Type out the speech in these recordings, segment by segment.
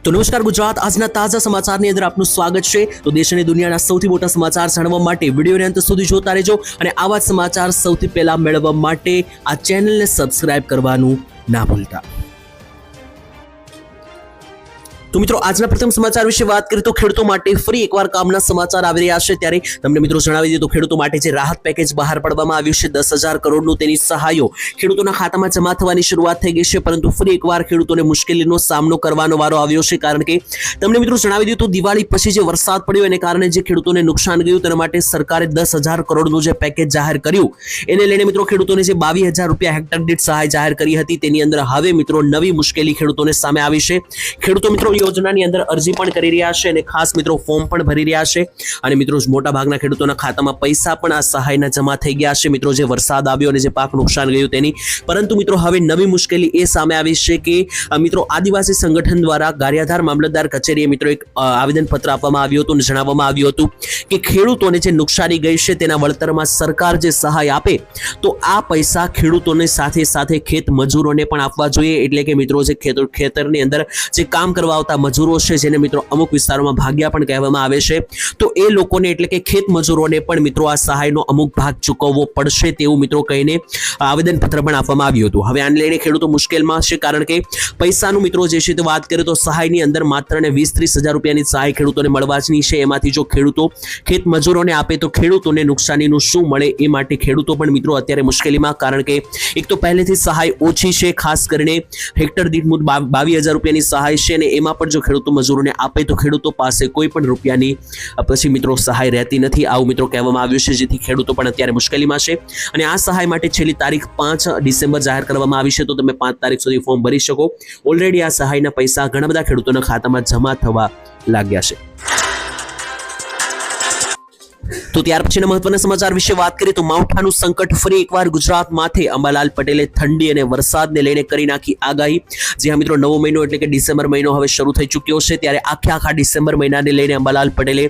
તો નમસ્કાર ગુજરાત આજના તાજા સમાચારની અંદર આપનું સ્વાગત છે। તો દેશ અને દુનિયાના સૌથી મોટા સમાચાર જાણવા માટે વિડીયોને અંત સુધી જોતા રહેજો અને આવા જ સમાચાર સૌથી પહેલા મેળવવા માટે આ ચેનલને સબસ્ક્રાઇબ કરવાનું ના ભૂલતા। તો મિત્રો આજના પ્રથમ સમાચાર વિશે વાત કરીએ તો ખેડૂતો માટે ફરી એકવાર કામના સમાચાર આવી રહ્યા છે। ત્યારે તમને મિત્રો જણાવી દઈએ તો ખેડૂતો માટે જે રાહત પેકેજ બહાર પાડવામાં આવ્યું છે 10,000 કરોડનું તેની સહાયો ખેડૂતોના ખાતામાં જમા થવાની શરૂઆત થઈ ગઈ છે, પરંતુ ફરી એકવાર ખેડૂતોને મુશ્કેલીનો સામનો કરવાનો વારો આવ્યો છે। કારણ કે તમને મિત્રો જણાવી દઈએ તો દિવાળી પછી જે વરસાદ પડ્યો એને કારણે જે ખેડૂતોને નુકસાન ગયું તેના માટે સરકારે 10,000 કરોડનું જે પેકેજ જાહેર કર્યું એને લઈને મિત્રો ખેડૂતોને જે 22,000 રૂપિયા હેક્ટર દીઠ સહાય જાહેર કરી હતી તેની અંદર હવે મિત્રો નવી મુશ્કેલી ખેડૂતોને સામે આવી છે। ખેડૂતો મિત્રો યોજનાની અંદર અરજી પણ કરી રહ્યા છે અને ખાસ મિત્રો ફોર્મ પણ ભરી રહ્યા છે અને મિત્રો મોટા ભાગના ખેડૂતોના ખાતામાં પૈસા પણ આ સહાયના જમા થઈ ગયા છે મિત્રો જે વરસાદ આવ્યો અને જે પાક નુકસાન ગયું તેની। પરંતુ મિત્રો હવે નવી મુશ્કેલી એ સામે આવી છે કે મિત્રો આદિવાસી સંગઠન દ્વારા ગારિયાધાર મામલતદાર કચેરીએ મિત્રો એક આવેદનપત્ર આપવામાં આવ્યું હતું અને જણાવવામાં આવ્યું હતું કે ખેડૂતોને જે નુકસાની ગઈ છે તેના વળતરમાં સરકાર જે સહાય આપે તો આ પૈસા ખેડૂતોને સાથે સાથે ખેત મજૂરોને પણ આપવા જોઈએ। એટલે કે મિત્રો જે ખેતરની અંદર જે કામ કરવા આવતા મજૂરો છે જેને મિત્રો અમુક વિસ્તારોમાં ભાગ્યા પણ કહેવામાં આવે છે તો એ લોકોને એટલે કે ખેત મજૂરોને પણ મિત્રો આ સહાયનો અમુક ભાગ ચૂકવવો પડશે તેવું મિત્રો કહીને આવેદનપત્ર પણ આપવામાં આવ્યું હતું। હવે આને લઈને ખેડૂતો મુશ્કેલમાં છે કારણ કે પૈસાનું મિત્રો જે છે તે વાત કરીએ તો સહાયની અંદર માત્ર ને 20-30,000 રૂપિયાની સહાય ખેડૂતોને મળવાની છે। એમાંથી જો ખેડૂતો ખેત મજૂરોને આપે તો ખેડૂતોને નુકસાનીનું શું મળે એ માટે ખેડૂતો પણ મિત્રો અત્યારે મુશ્કેલીમાં, કારણ કે એક તો પહેલેથી સહાય ઓછી છે, ખાસ કરીને હેક્ટર દીઠ 22,000 રૂપિયાની સહાય છે અને એમાં પણ જો ખેડૂતો મજૂરોને આપે તો ખેડૂતો પાસે કોઈ પણ રૂપિયાની પછી મિત્રો સહાય રહેતી નથી આવું મિત્રો કહેવામાં આવ્યું છે, જેથી ખેડૂતો પણ અત્યારે મુશ્કેલીમાં છે। અને આ સહાય માટે છેલ્લી તારીખ 5 ડિસેમ્બર જાહેર કરવામાં આવી છે, તો તમે 5 તારીખ સુધી ફોર્મ ભરી શકો। ઓલરેડી આ સહાયના પૈસા ઘણા બધા ખેડૂતોના ખાતામાં જમા થવા લાગ્યા છે। તો ત્યાર પછીના મહત્વના સમાચાર વિશે વાત કરીએ તો માવઠાનું સંકટ ફરી એકવાર ગુજરાત માથે। અંબાલાલ પટેલે ઠંડી અને વરસાદને લઈને કરી નાખી આગાહી। જ્યાં મિત્રો નવો મહિનો એટલે કે ડિસેમ્બર મહિનો હવે શરૂ થઈ ચૂક્યો છે, ત્યારે આખા ડિસેમ્બર મહિનાને લઈને અંબાલાલ પટેલે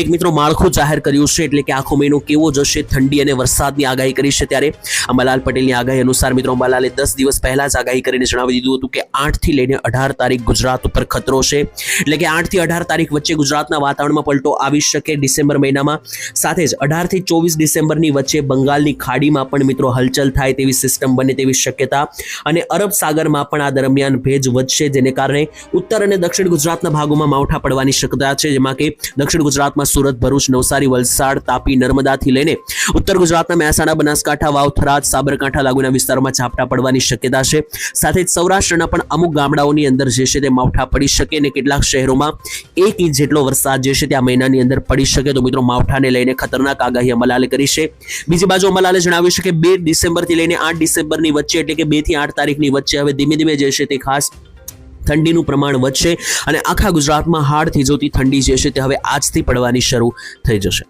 એક મિત્રો માળખું જાહેર કર્યું છે, એટલે કે આખો મહિનો કેવો જશે ઠંડી અને વરસાદની આગાહી કરી છે। ત્યારે અંબાલાલ પટેલની આગાહી અનુસાર મિત્રો અંબાલાલે 10 દિવસ પહેલા જ આગાહી કરીને જણાવી દીધું હતું કે 8 થી લઈને 18 તારીખ ગુજરાત ઉપર ખતરો છે, એટલે કે 8 થી 18 તારીખ વચ્ચે ગુજરાતના વાતાવરણમાં પલટો આવી શકે ડિસેમ્બર મહિનામાં। સાથે જ 18 થી 24 ડિસેમ્બરની વચ્ચે બંગાળની ખાડીમાં પણ મિત્રો હલચલ થાય તેવી સિસ્ટમ બને તેવી શક્યતા અને અરબ સાગરમાં પણ આ દરમિયાન ભેજ વધશે, જેને કારણે ઉત્તર અને દક્ષિણ ગુજરાતના ભાગોમાં માવઠા પડવાની શક્યતા છે, જેમાં કે દક્ષિણ ગુજરાતમાં સુરત, ભરૂચ, નવસારી, વલસાડ, તાપી, નર્મદાથી લઈને ઉત્તર ગુજરાતના મહેસાણા, બનાસકાંઠા, વાવ, થરાદ, સાબરકાંઠા લાગુના વિસ્તારોમાં ઝાપટા પડવાની શક્યતા છે। સાથે જ સૌરાષ્ટ્રના પણ અમુક ગામડાઓની અંદર જે છે તે માવઠા પડી શકે અને કેટલાક શહેરોમાં 1 ઇંચ જેટલો વરસાદ જે છે તે આ મહિનાની અંદર પડી શકે। તો મિત્રો માવઠાને લઈને ખતરનાક આગાહી અંબાલાલે કરી છે। બીજી બાજુ અંબાલાલે જણાવ્યું છે કે 2 ડિસેમ્બરથી લઈને 8 ડિસેમ્બરની વચ્ચે એટલે કે 2 થી 8 તારીખની વચ્ચે હવે ધીમે ધીમે જે છે તે ખાસ ઠંડીનું પ્રમાણ વધશે અને આખા ગુજરાતમાં હાડ થીજોતી ઠંડી જે છે તે હવે આજથી પડવાની શરૂ થઈ જશે।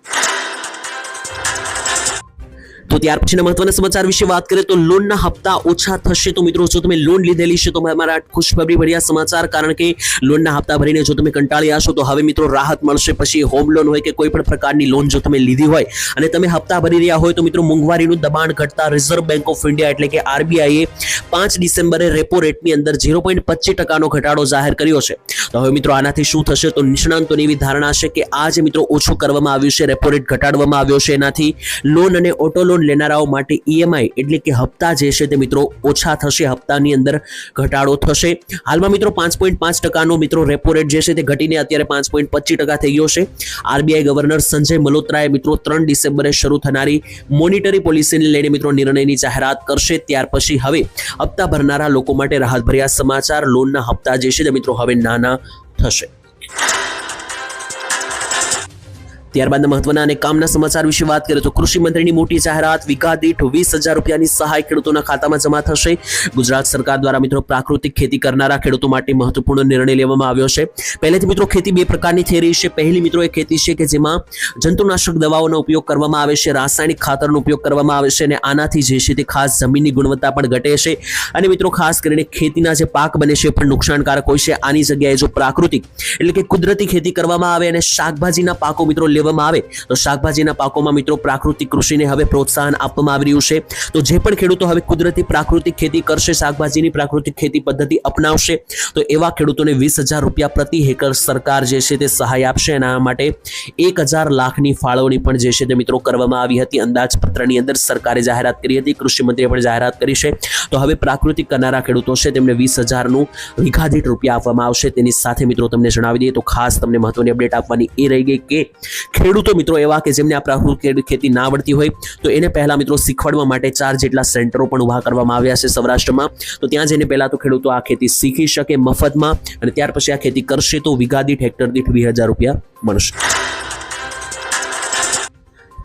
તો ત્યાર પછીના મહત્વના સમાચાર વિશે વાત કરીએ તો લોનના હપ્તા ઓછા થશે। તો મિત્રો જો તમે લોન લીધેલી છે તો અમારા ખુશખબરી ભર્યા સમાચાર, કારણ કે લોનના હપ્તા ભરીને જો તમે કંટાળ્યા છો તો હવે મિત્રો રાહત મળશે। પછી હોમ લોન હોય કે કોઈ પણ પ્રકારની લોન જો તમે લીધી હોય અને તમે હપ્તા ભરી રહ્યા હોય તો મિત્રો મોંઘવારીનું દબાણ ઘટતા રિઝર્વ બેંક ઓફ ઇન્ડિયા એટલે કે આરબીઆઈએ 5 ડિસેમ્બરે રેપો રેટની અંદર 0.25% ઘટાડો જાહેર કર્યો છે। તો હવે મિત્રો આનાથી શું થશે તો નિષ્ણાંતોની એવી ધારણા છે કે આ જે મિત્રો ઓછું કરવામાં આવ્યું છે, રેપો રેટ ઘટાડવામાં આવ્યો છે, એનાથી લોન અને ઓટો લોન લેનારાઓ માટે ઈએમઆઈ એટલે કે હપ્તા જે છે તે મિત્રો ઓછા થશે, હપ્તાની અંદર ઘટાડો થશે। હાલમાં મિત્રો 5.5% મિત્રો રેપો રેટ જે છે તે ઘટીને અત્યારે 5.25% થઈ ગયો છે। આરબીઆઈ ગવર્નર સંજય મલ્હોત્રાએ મિત્રો 3 ડિસેમ્બરે શરૂ થનારી મોનિટરી પોલિસીને લઈને મિત્રો નિર્ણયની જાહેરાત કરશે। ત્યાર પછી હવે હપ્તા ભરનારા લોકો માટે રાહતભર્યા સમાચાર, લોનના હપ્તા જે છે તે મિત્રો હવે નાના થશે। ત્યારબાદ મહત્વના અને કામના સમાચાર વિશે વાત કરીએ તો કૃષિ મંત્રીની મોટી જાહેરાત, વીઘા દીઠ 20,000 રૂપિયાની સહાય ખેડૂતોના ખાતામાં જમા થશે। ગુજરાત સરકાર દ્વારા મિત્રો પ્રાકૃતિક ખેતી કરનારા ખેડૂતો માટે મહત્વપૂર્ણ નિર્ણય લેવામાં આવ્યો છે। પહેલેથી મિત્રો ખેતી 2 પ્રકારની થઈ રહી છે। પહેલી મિત્રો એ ખેતી છે કે જેમાં જંતુનાશક દવાઓનો ઉપયોગ કરવામાં આવે છે, રાસાયણિક ખાતરનો ઉપયોગ કરવામાં આવે છે અને આનાથી જે છે તે ખાસ જમીનની ગુણવત્તા પણ ઘટે છે અને મિત્રો ખાસ કરીને ખેતીના જે પાક બને છે પણ નુકસાનકારક હોય છે। આની જગ્યાએ જો પ્રાકૃતિક એટલે કે કુદરતી ખેતી કરવામાં આવે અને શાકભાજીના પાકો મિત્રો ઉમેરવામાં આવે તો શાકભાજીના પાકોમાં મિત્રો પ્રાકૃતિક કૃષિને હવે પ્રોત્સાહન આપવામાં આવી રહ્યું છે. તો જે પણ ખેડૂતો હવે કુદરતી પ્રાકૃતિક ખેતી કરશે, શાકભાજીની પ્રાકૃતિક ખેતી પદ્ધતિ અપનાવશે, તો એવા ખેડૂતોને 20,000 રૂપિયા પ્રતિ હેક્ટર સરકાર જે છે તે સહાય આપશે. એના માટે 1,000 લાખની ફાળવણી પણ જે છે તે મિત્રો કરવામાં આવી હતી. અંદાજપત્રની અંદર સરકારે જાહેરાત કરી હતી, કૃષિ મંત્રીએ પણ જાહેરાત કરી છે. તો હવે પ્રાકૃતિક કરનારા ખેડૂતો છે તેમને 20,000નું વીઘા દીઠ રૂપિયા આપવામાં આવશે. તેની સાથે મિત્રો તમને જણાવી દઈએ તો ખાસ તમને મહત્વની અપડેટ આપવાની એ રહી ગઈ કે ખેડૂતો મિત્રો એવા કે જેમને આ પ્રાકૃતિક ખેતી ના આવડતી હોય તો એને પહેલા મિત્રો શીખવાડવા માટે 4 જેટલા સેન્ટરો પણ ઉભા કરવામાં આવ્યા છે સૌરાષ્ટ્રમાં. તો ત્યાં જઈને પહેલા તો ખેડૂતો આ ખેતી શીખી શકે મફતમાં, અને ત્યાર પછી આ ખેતી કરશે તો વીઘા દીઠ હેક્ટર દીઠ 20,000 રૂપિયા મળશે.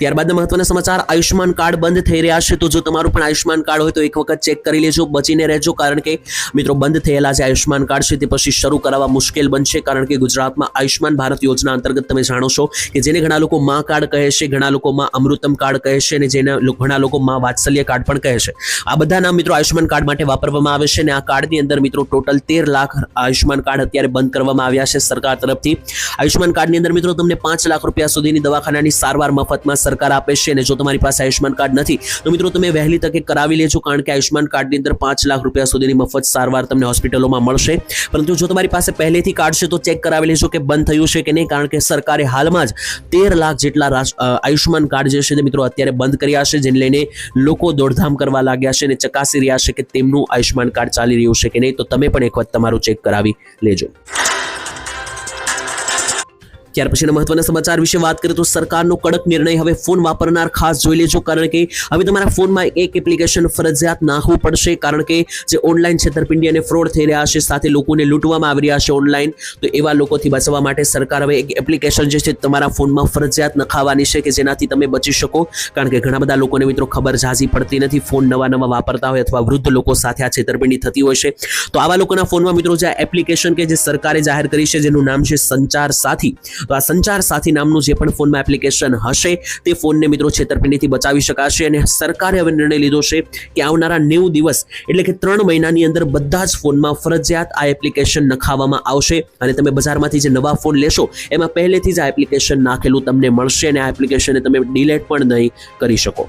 ત્યારબાદના મહત્વના સમાચાર, આયુષ્માન કાર્ડ બંધ થઈ રહ્યા છે. તો જો તમારું પણ આયુષ્માન કાર્ડ હોય તો એક વખત ચેક કરી લેજો, બચીને રહેજો, કારણ કે મિત્રો બંધ થયેલા જે આયુષ્માન કાર્ડ છે તે પછી શરૂ કરાવવા મુશ્કેલ બનશે. કારણ કે ગુજરાતમાં આયુષ્માન ભારત યોજના અંતર્ગત તમે જાણો છો કે જેને ઘણા લોકો માં કાર્ડ કહે છે, ઘણા લોકો માં અમૃતમ કાર્ડ કહે છે, અને જેને ઘણા લોકો માં વાત્સલ્ય કાર્ડ પણ કહે છે. આ બધા નામ મિત્રો આયુષ્માન કાર્ડ માટે વાપરવામાં આવે છે. અને આ કાર્ડની અંદર મિત્રો ટોટલ 13 લાખ આયુષ્માન કાર્ડ અત્યારે બંધ કરવામાં આવ્યા છે સરકાર તરફથી. આયુષ્માન કાર્ડની અંદર મિત્રો તમને 5 લાખ રૂપિયા સુધીની દવાખાનાની સારવાર મફતમાં સરકાર આપે છે. અને જો તમારી પાસે આયુષ્માન કાર્ડ નથી તો મિત્રો તમે વહેલી તકે કરાવી લેજો, કારણ કે આયુષ્માન કાર્ડની અંદર 5 લાખ રૂપિયા સુધીની મફત સારવાર તમને હોસ્પિટલોમાં મળશે. પરંતુ જો તમારી પાસે પહેલેથી કાર્ડ છે તો ચેક કરાવી લેજો કે બંધ થયું છે કે નહીં, કારણ કે સરકારે હાલમાં જ 13 લાખ જેટલા આયુષ્માન કાર્ડ જે છે તે મિત્રો અત્યારે બંધ કર્યા છે, જેને લઈને લોકો દોડધામ કરવા લાગ્યા છે અને ચકાસી રહ્યા છે કે તેમનું આયુષ્માન કાર્ડ ચાલી રહ્યું છે કે નહીં. તો તમે પણ એક વખત તમારું ચેક કરાવી લેજો. ત્યાર પછીના મહત્વના સમાચાર વિશે વાત કરીએ તો સરકારનો કડક નિર્ણય, હવે ફોન વાપરનાર ખાસ જોઈ લેજો, કારણ કે હવે તમારા ફોનમાં એક એપ્લિકેશન ફરજિયાત નાખવું પડશે. કારણ કે જે ઓનલાઈન છેતરપિંડી અને ફ્રોડ થઈ રહ્યા છે, સાથે લોકોને લૂંટવામાં આવી રહ્યા છે ઓનલાઈન, તો એવા લોકોથી બચવા માટે સરકાર હવે એક એપ્લિકેશન જે છે તમારા ફોનમાં ફરજિયાત નખાવવાની છે કે જેનાથી તમે બચી શકો. કારણ કે ઘણા બધા લોકોને મિત્રો ખબર ઝાઝી પડતી નથી, ફોન નવા વાપરતા હોય અથવા વૃદ્ધ લોકો સાથે આ છેતરપિંડી થતી હોય છે. તો આવા લોકોના ફોનમાં મિત્રો જે એપ્લિકેશન કે જે સરકારે જાહેર કરી છે જેનું નામ છે સંચાર સાથી, તો આ સંચાર સાથી નામનું જે પણ ફોનમાં એપ્લિકેશન હશે તે ફોનને મિત્રો છેતરપિંડીથી બચાવી શકાશે. અને સરકારે હવે નિર્ણય લીધો છે કે આવનારા 90 દિવસ એટલે કે 3 મહિનાની અંદર બધા જ ફોનમાં ફરજિયાત આ એપ્લિકેશન નખાવવામાં આવશે. અને તમે બજારમાંથી જે નવા ફોન લેશો એમાં પહેલેથી જ આ એપ્લિકેશન નાખેલું તમને મળશે, અને આ એપ્લિકેશનને તમે ડિલીટ પણ નહીં કરી શકો.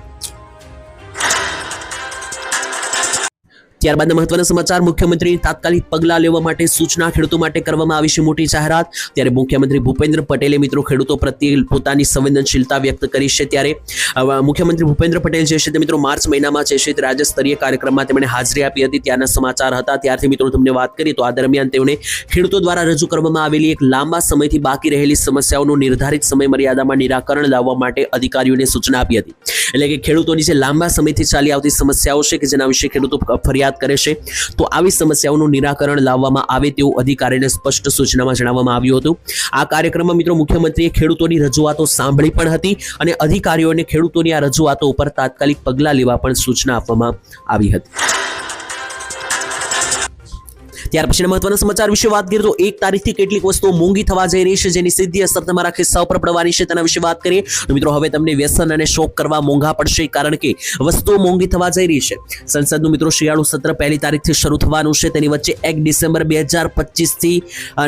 ત્યારબાદના મહત્વના સમાચાર, મુખ્યમંત્રીની તાત્કાલિક પગલાં લેવા માટે સૂચના ખેડૂતો માટે કરવામાં આવી છે મોટી જાહેરાત. ત્યારે મુખ્યમંત્રી ભૂપેન્દ્ર પટેલે મિત્રો ખેડૂતો પ્રત્યે પોતાની સંવેદનશીલતા વ્યક્ત કરી છે. ત્યારે મુખ્યમંત્રી ભૂપેન્દ્ર પટેલ જે છે તે મિત્રો માર્ચ મહિનામાં જે છે તે રાજ્ય સ્તરીય કાર્યક્રમમાં તેમણે હાજરી આપી હતી, ત્યારના સમાચાર હતા. ત્યારથી મિત્રો તમને વાત કરી તો આ દરમિયાન તેમણે ખેડૂતો દ્વારા રજૂ કરવામાં આવેલી એક લાંબા સમયથી બાકી રહેલી સમસ્યાઓનું નિર્ધારિત સમય મર્યાદામાં નિરાકરણ લાવવા માટે અધિકારીઓને સૂચના આપી હતી. એટલે કે ખેડૂતોની જે લાંબા સમયથી ચાલી આવતી સમસ્યાઓ છે કે જેના વિશે ખેડૂતો ફરિયાદ કરે છે, તો આવી સમસ્યાઓનું નિરાકરણ લાવવામાં આવે તેવું અધિકારીને સ્પષ્ટ સૂચનામાં જણાવવામાં આવ્યું હતું. આ કાર્યક્રમમાં મિત્રો મુખ્યમંત્રીએ ખેડૂતોની રજૂઆતો સાંભળી પણ હતી અને અધિકારીઓને ખેડૂતોની આ રજૂઆતો ઉપર તાત્કાલિક પગલાં લેવા પણ સૂચના આપવામાં આવી હતી. ત્યાર પછીના મહત્વના સમાચાર વિશે વાત કરીએ તો 1 તારીખથી કેટલીક વસ્તુઓ મોંઘી થવા જઈ રહી છે, જેની સીધી અસર તમારા ખિસ્સા ઉપર પડવાની છે. તેના વિશે વાત કરીએ તો મિત્રો હવે તમને વ્યસન અને શોખ કરવા મોંઘા પડશે, કારણ કે વસ્તુઓ મોંઘી થવા જઈ રહી છે. સંસદનું મિત્રો શિયાળુ સત્ર 1 તારીખથી શરૂ થવાનું છે. તેની વચ્ચે 1 ડિસેમ્બર 2025થી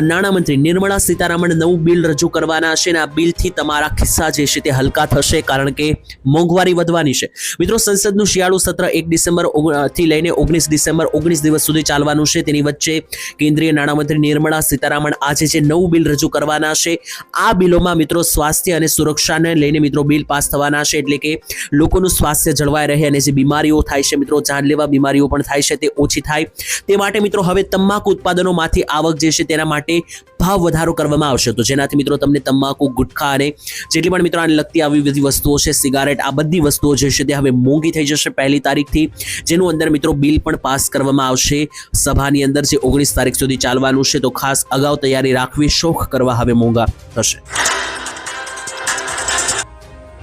નાણામંત્રી નિર્મલા સીતારામન નવું બિલ રજૂ કરવાના છે, અને આ બિલથી તમારા ખિસ્સા જે છે તે હલકા થશે, કારણ કે મોંઘવારી વધવાની છે. મિત્રો સંસદનું શિયાળુ સત્ર 1 ડિસેમ્બર થી લઈને 19 ડિસેમ્બર 19 દિવસ સુધી ચાલવાનું છે. તેની વચ્ચે કેન્દ્રીય નાણામંત્રી નિર્મલા સીતારામન આજે જે નવું બિલ રજૂ કરવાના છે, આ બિલોમાં મિત્રો સ્વાસ્થ્ય અને સુરક્ષાને લઈને મિત્રો બિલ પાસ થવાના છે. એટલે કે લોકોનું સ્વાસ્થ્ય જળવાઈ રહે અને જે બીમારીઓ થાય છે મિત્રો, જાનલેવા બીમારીઓ પણ થાય છે, તે ઓછી થાય તે માટે મિત્રો હવે તમાકુ ઉત્પાદનોમાંથી આવક જે છે તેના માટે ભાવ વધારો કરવામાં આવશે. તો જેનાથી મિત્રો તમને તમાકુ, ગુટખા અને જેટલી પણ મિત્રો આને લગતી આવી બધી વસ્તુઓ છે, સિગારેટ, આ બધી વસ્તુઓ જે છે તે હવે મોંઘી થઈ જશે 1 તારીખથી, જેનું અંદર મિત્રો બિલ પણ પાસ કરવામાં આવશે સભાની અંદર, જે 19 તારીખ સુધી ચાલવાનું છે. તો ખાસ અગાઉ તૈયારી રાખવી, શોખ કરવા હવે મોંઘા થશે.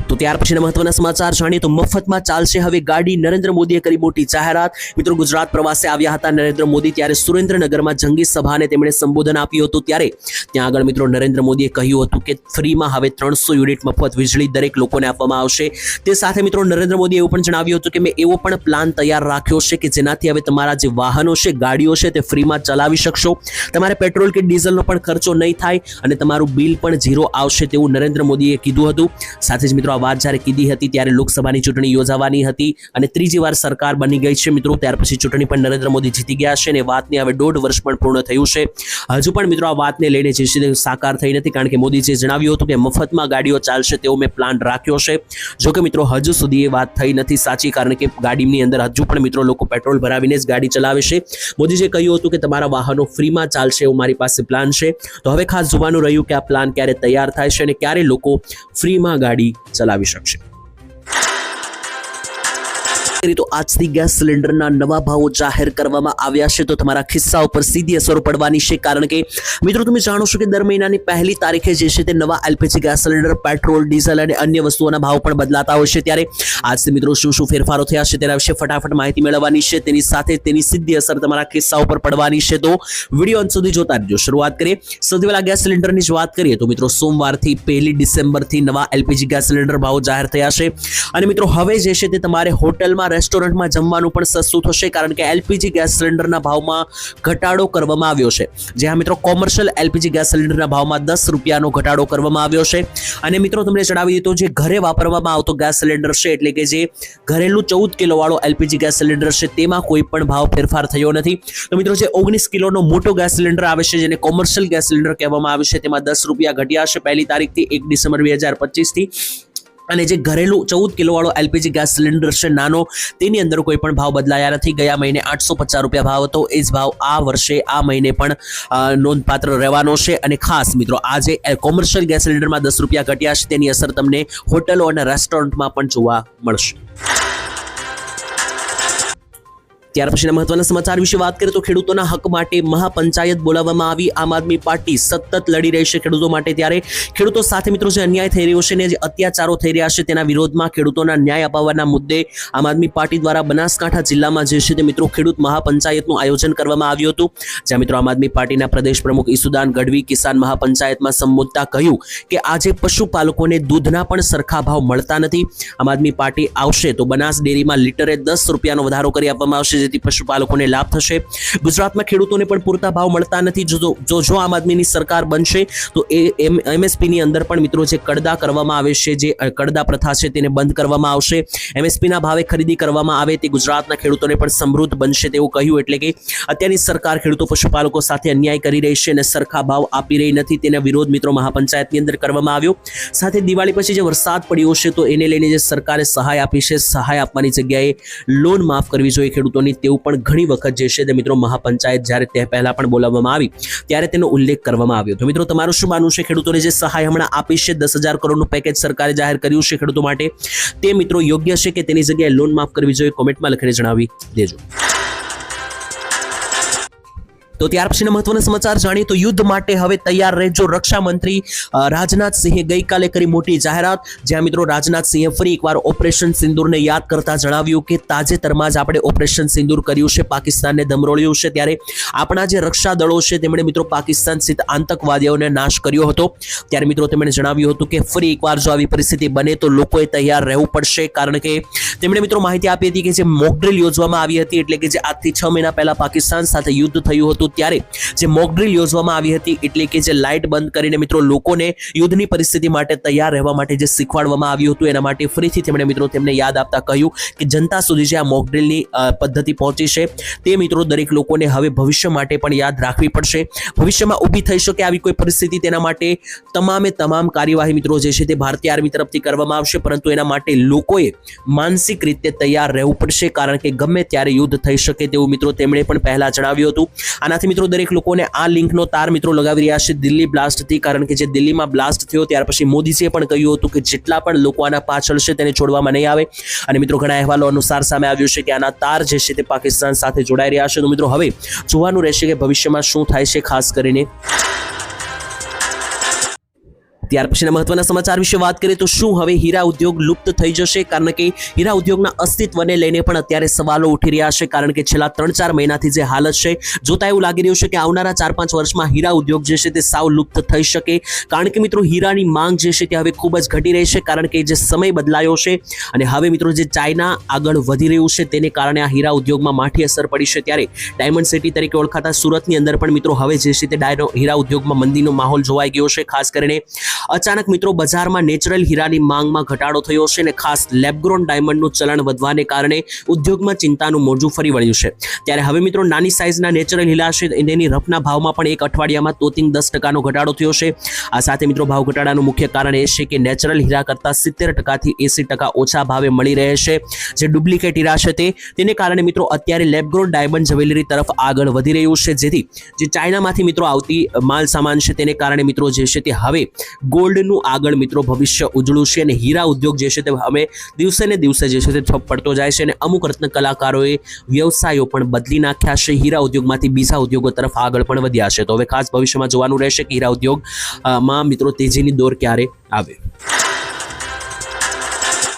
તો ત્યાર પછીના મહત્વના સમાચાર જાણીએ તો મફતમાં ચાલશે હવે ગાડી. નરેન્દ્ર મોદીએ કરી મોટી જાહેરાત. મિત્રો ગુજરાત પ્રવાસે આવ્યા હતા નરેન્દ્ર મોદી, ત્યારે સુરેન્દ્રનગરમાં જંગી સભાને તેમણે સંબોધન આપ્યું હતું. ત્યારે ત્યાં આગળ મિત્રો નરેન્દ્ર મોદીએ કહ્યું હતું કે ફ્રીમાં હવે 300 યુનિટ મફત વીજળી દરેક લોકોને આપવામાં આવશે. તે સાથે મિત્રો નરેન્દ્ર મોદીએ એવું પણ જણાવ્યું હતું કે મેં એવો પણ પ્લાન તૈયાર રાખ્યો છે કે જેનાથી હવે તમારા જે વાહનો છે, ગાડીઓ છે, તે ફ્રીમાં ચલાવી શકશો. તમારે પેટ્રોલ કે ડીઝલનો પણ ખર્ચો નહીં થાય અને તમારું બિલ પણ ઝીરો આવશે તેવું નરેન્દ્ર મોદીએ કીધું હતું. સાથે જ મિત્રો આ વાત જ્યારે કીધી હતી ત્યારે લોકસભાની ચૂંટણી યોજાવાની હતી અને ત્રીજી વાર સરકાર બની ગઈ છે મિત્રો. ત્યાર પછી ચૂંટણી પણ નરેન્દ્ર મોદી જીતી ગયા છે અને વાતને હવે 1.5 વર્ષ પણ પૂર્ણ થયું છે. હજુ પણ મિત્રો આ વાતને લઈને જે છે સાકાર થઈ નથી, કારણ કે મોદીજીએ જણાવ્યું હતું કે મફતમાં ગાડીઓ ચાલશે તેવો મેં પ્લાન રાખ્યો છે. જો કે મિત્રો હજુ સુધી એ વાત થઈ નથી સાચી, કારણ કે ગાડીની અંદર હજુ પણ મિત્રો લોકો પેટ્રોલ ભરાવીને જ ગાડી ચલાવે છે. મોદીજીએ કહ્યું હતું કે તમારા વાહનો ફ્રીમાં ચાલશે એવો મારી પાસે પ્લાન છે. તો હવે ખાસ જોવાનું રહ્યું કે આ પ્લાન ક્યારે તૈયાર થાય છે અને ક્યારે લોકો ફ્રીમાં ગાડી ચલાવી શકશે. તો આજથી ગેસ સિલિન્ડરના નવા ભાવો જાહેર કરવામાં આવ્યા છે, તો તમારા ખિસ્સા ઉપર સીધી અસર પડવાની છે. કારણ કે મિત્રો તમે જાણો છો કે દર મહિનાની 1લી તારીખે જે છે તે નવા LPG gas cylinder, petrol, diesel અને અન્ય વસ્તુઓના ભાવ પણ બદલાતા હોય છે. ત્યારે આજથી મિત્રો શું શું ફેરફારો થયા છે તેના વિશે ફટાફટ માહિતી મેળવવાની છે. તેની સાથે તેની સીધી અસર તમારા ખિસ્સા ઉપર પડવાની છે, તો વિડીયો અંત સુધી જોતા રહેજો. શરૂઆત કરીએ સૌથી પહેલા ગેસ સિલિન્ડરની જ વાત કરીએ તો મિત્રો સોમવારથી 1 ડિસેમ્બરથી નવા એલપીજી ગેસ સિલિન્ડર ભાવો જાહેર થયા છે. અને મિત્રો હવે જે છે તે તમારે હોટલમાં, રેસ્ટોરન્ટમાં જમવાનું પણ સસ્તું થશે, કારણ કે એલપીજી ગેસ સિલિન્ડરના ભાવમાં ઘટાડો કરવામાં આવ્યો છે. જ્યાં મિત્રો કોમર્શિયલ એલપીજી ગેસ સિલિન્ડરના ભાવમાં 10 રૂપિયાનો ઘટાડો કરવામાં આવ્યો છે. અને મિત્રો તમને જણાવી દીધું, જે ઘરે વાપરવામાં આવતો ગેસ સિલિન્ડર છે, એટલે કે જે ઘરેલું 14 કિલો વાળો એલપીજી ગેસ સિલિન્ડર છે, તેમાં કોઈ પણ ભાવ ફેરફાર થયો નથી. તો મિત્રો જે 19 કિલોનો મોટો ગેસ સિલિન્ડર આવે છે, જેને કોમર્શિયલ ગેસ સિલિન્ડર કહેવામાં આવે છે, તેમાં 10 રૂપિયા ઘટ્યા છે 1લી તારીખથી 1 ડિસેમ્બર 2025 થી. અને જે ઘરેલું 14 કિલો વાળો એલપીજી ગેસ સિલિન્ડર છે નાનો, તેની અંદર કોઈ પણ ભાવ બદલાયા નથી. ગયા મહિને 850 રૂપિયા ભાવ હતો, એ જ ભાવ આ વર્ષે આ મહિને પણ નોંધપાત્ર રહેવાનો છે. અને ખાસ મિત્રો આ જે કોમર્શિયલ ગેસ સિલિન્ડરમાં 10 રૂપિયા ઘટ્યા છે, તેની અસર તમને હોટલો અને રેસ્ટોરન્ટમાં પણ જોવા મળશે. ત્યાર પછીના મહત્વના સમાચાર વિશે વાત કરીએ તો ખેડૂતોના હક માટે મહાપંચાયત બોલાવવામાં આવી. આમ આદમી પાર્ટી સતત લડી રહી છે ખેડૂતો માટે. ત્યારે ખેડૂતો સાથે મિત્રો જે અન્યાય થઈ રહ્યો છે ને જે અત્યાચારો થઈ રહ્યા છે, તેના વિરોધમાં ખેડૂતોના ન્યાય અપાવવાના મુદ્દે આમ આદમી પાર્ટી દ્વારા બનાસકાંઠા જિલ્લામાં જે છે તે મિત્રો ખેડૂત મહાપંચાયતનું આયોજન કરવામાં આવ્યું હતું. જ્યાં મિત્રો આમ આદમી પાર્ટીના પ્રદેશ પ્રમુખ ઈસુદાન ગઢવી કિસાન મહાપંચાયતમાં સંબોધતા કહ્યું કે આજે પશુપાલકોને દૂધના પણ સરખા ભાવ મળતા નથી. આમ આદમી પાર્ટી આવશે તો બનાસ ડેરીમાં લીટરે 10 રૂપિયાનો વધારો કરી આપવામાં આવશે, જેથી પશુપાલકોને લાભ થશે. ગુજરાતમાં ખેડૂતોને પણ પૂરતા ભાવ મળતા નથી. જો આમ આદમીની સરકાર બનશે તો એમએસપી ની અંદર પણ મિત્રો જે કડદા કરવામાં આવે છે, જે કડદા પ્રથા છે, તેને બંધ કરવામાં આવશે. એમએસપી ના ભાવે ખરીદી કરવામાં આવે તે ગુજરાતના ખેડૂતોને પણ સમૃદ્ધ બનશે તેવું કહ્યું. એટલે કે અત્યારની સરકાર ખેડૂતો પશુપાલકો સાથે અન્યાય કરી રહી છે અને સરખા ભાવ આપી રહી નથી. તેના વિરોધ મિત્રો મહાપંચાયતની અંદર કરવામાં આવ્યો. સાથે દિવાળી પછી જે વરસાદ પડ્યો છે, તો એને લઈને જે સરકારે સહાય આપી છે, સહાય આપવાની જગ્યાએ લોન માફ કરવી જોઈએ ખેડૂતોની, તેવું પણ ઘણી વખત જે છે તે મિત્રો મહાપંચાયત જ્યારે તે પહેલા પણ બોલાવવામાં આવી ત્યારે તેનો ઉલ્લેખ કરવામાં આવ્યો. તો મિત્રો તમારું શું માનવું છે? ખેડૂતોને જે સહાય હમણાં આપી છે, 10,000 કરોડનું પેકેજ સરકારે જાહેર કર્યું છે ખેડૂતો માટે, તે મિત્રો યોગ્ય છે કે તેની જગ્યાએ લોન માફ કરવી જોઈએ? કોમેન્ટમાં લખીને જણાવી દેજો. તો ત્યાર પછીના મહત્વના સમાચાર જાણીએ તો યુદ્ધ માટે હવે તૈયાર રહેજો. રક્ષા મંત્રી રાજનાથસિંહે ગઈકાલે કરી મોટી જાહેરાત, જ્યાં મિત્રો રાજનાથસિંહે ફરી એકવાર ઓપરેશન સિંદૂરને યાદ કરતા જણાવ્યું કે તાજેતરમાં જ આપણે ઓપરેશન સિંદૂર કર્યું છે, પાકિસ્તાનને દમરોળ્યું છે. ત્યારે આપણા જે રક્ષા દળો છે તેમણે મિત્રો પાકિસ્તાન સ્થિત આતંકવાદીઓને નાશ કર્યો હતો. ત્યારે મિત્રો તેમણે જણાવ્યું હતું કે ફરી એકવાર જો આવી પરિસ્થિતિ બને તો લોકોએ તૈયાર રહેવું પડશે, કારણ કે તેમણે મિત્રો માહિતી આપી હતી કે જે મોકડ્રીલ યોજવામાં આવી હતી, એટલે કે જે આજથી 6 મહિના પહેલા પાકિસ્તાન સાથે યુદ્ધ થયું હતું, ત્યારે જે મોકડ્રીલ યોજવામાં આવી હતી, એટલે કે જે લાઇટ બંધ કરીને મિત્રો લોકોને યુદ્ધની પરિસ્થિતિ માટે તૈયાર રહેવા માટે જે શીખવાડવામાં આવ્યું હતું, એના માટે ફરીથી તેમણે મિત્રો તેમને યાદ આપતા કહ્યું કે જનતા સુધી જે આ મોકડ્રીલની પદ્ધતિ પહોંચી છે, તે મિત્રો દરેક લોકોને હવે ભવિષ્ય માટે પણ યાદ રાખવી પડશે. ભવિષ્યમાં ઊભી થઈ શકે આવી કોઈ પરિસ્થિતિ, તેના માટે તમામ કાર્યવાહી મિત્રો જે છે તે ભારતીય આર્મી તરફથી કરવામાં આવશે, પરંતુ એના માટે લોકોએ માનસિક રીતે તૈયાર રહેવું પડશે, કારણ કે ગમે ત્યારે યુદ્ધ થઈ શકે તેવું મિત્રો તેમણે પણ પહેલા જણાવ્યું હતું. આનાથી મિત્રો દરેક લોકોને આ લિંકનો તાર મિત્રો લગાવી રહ્યા છે દિલ્હી બ્લાસ્ટથી, કારણ કે જે દિલ્હીમાં બ્લાસ્ટ થયો ત્યાર પછી મોદીજીએ પણ કહ્યું હતું કે જેટલા પણ લોકો આના પાછળ છે તેને છોડવામાં નહીં આવે. અને મિત્રો ઘણા અહેવાલો અનુસાર સામે આવ્યું છે કે આના તાર જે છે તે પાકિસ્તાન સાથે જોડાઈ રહ્યા છે. તો મિત્રો હવે જોવાનું રહેશે કે ભવિષ્યમાં શું થાય છે, ખાસ કરીને ત્યાર પછીના મહત્વના સમાચાર વિશે વાત કરીએ તો શું હવે હીરા ઉદ્યોગ લુપ્ત થઈ જશે? કારણ કે હીરા ઉદ્યોગના અસ્તિત્વને લઈને પણ અત્યારે સવાલો ઉઠી રહ્યા છે, કારણ કે છેલ્લા 3-4 મહિનાથી જે હાલત છે જોતા એવું લાગી રહ્યું છે કે આવનારા 4-5 વર્ષમાં હીરા ઉદ્યોગ જે છે તે સાવ લુપ્ત થઈ શકે, કારણ કે મિત્રો હીરાની માંગ જે છે તે હવે ખૂબ જ ઘટી રહી છે, કારણ કે જે સમય બદલાયો છે અને હવે મિત્રો જે ચાઇના આગળ વધી રહ્યું છે તેને કારણે આ હીરા ઉદ્યોગમાં માઠી અસર પડી છે। ત્યારે ડાયમંડ સિટી તરીકે ઓળખાતા સુરતની અંદર પણ મિત્રો હવે જે છે તે હીરા ઉદ્યોગમાં મંદીનો માહોલ જોવાઈ ગયો છે। ખાસ કરીને અચાનક મિત્રો બજારમાં નેચરલ હીરાની માંગમાં ઘટાડો થયો છે અને ખાસ લેબગ્રોન ડાયમંડનું ચલણ વધવાને કારણે ઉદ્યોગમાં ચિંતાનું મોજું ફરી વળ્યું છે। ત્યારે હવે મિત્રો નાની સાઇઝના નેચરલ હીરા છે તેની રફના ભાવમાં પણ એક અઠવાડિયામાં 10% ઘટાડો થયો છે। આ સાથે મિત્રો ભાવ ઘટાડાનું મુખ્ય કારણ એ છે કે નેચરલ હીરા કરતાં 70% થી 80% ઓછા ભાવે મળી રહે છે જે ડુપ્લિકેટ હીરા છે તેને કારણે મિત્રો અત્યારે લેબગ્રોન ડાયમંડ જ્વેલરી તરફ આગળ વધી રહ્યું છે, જેથી જે ચાઇનામાંથી મિત્રો આવતી માલ સામાન છે તેને કારણે મિત્રો જે છે તે હવે ગોલ્ડનું આગળ મિત્રો ભવિષ્ય ઉજળું છે અને હીરા ઉદ્યોગ જે છે તે હવે દિવસે ને દિવસે જે છે તે ઠપ પડતો જાય છે અને અમુક રત્ન કલાકારોએ વ્યવસાયો પણ બદલી નાખ્યા છે, હીરા ઉદ્યોગમાંથી બીજા ઉદ્યોગો તરફ આગળ પણ વધ્યા છે। તો હવે ખાસ ભવિષ્યમાં જોવાનું રહેશે કે હીરા ઉદ્યોગમાં મિત્રો તેજીની દોર ક્યારે આવે।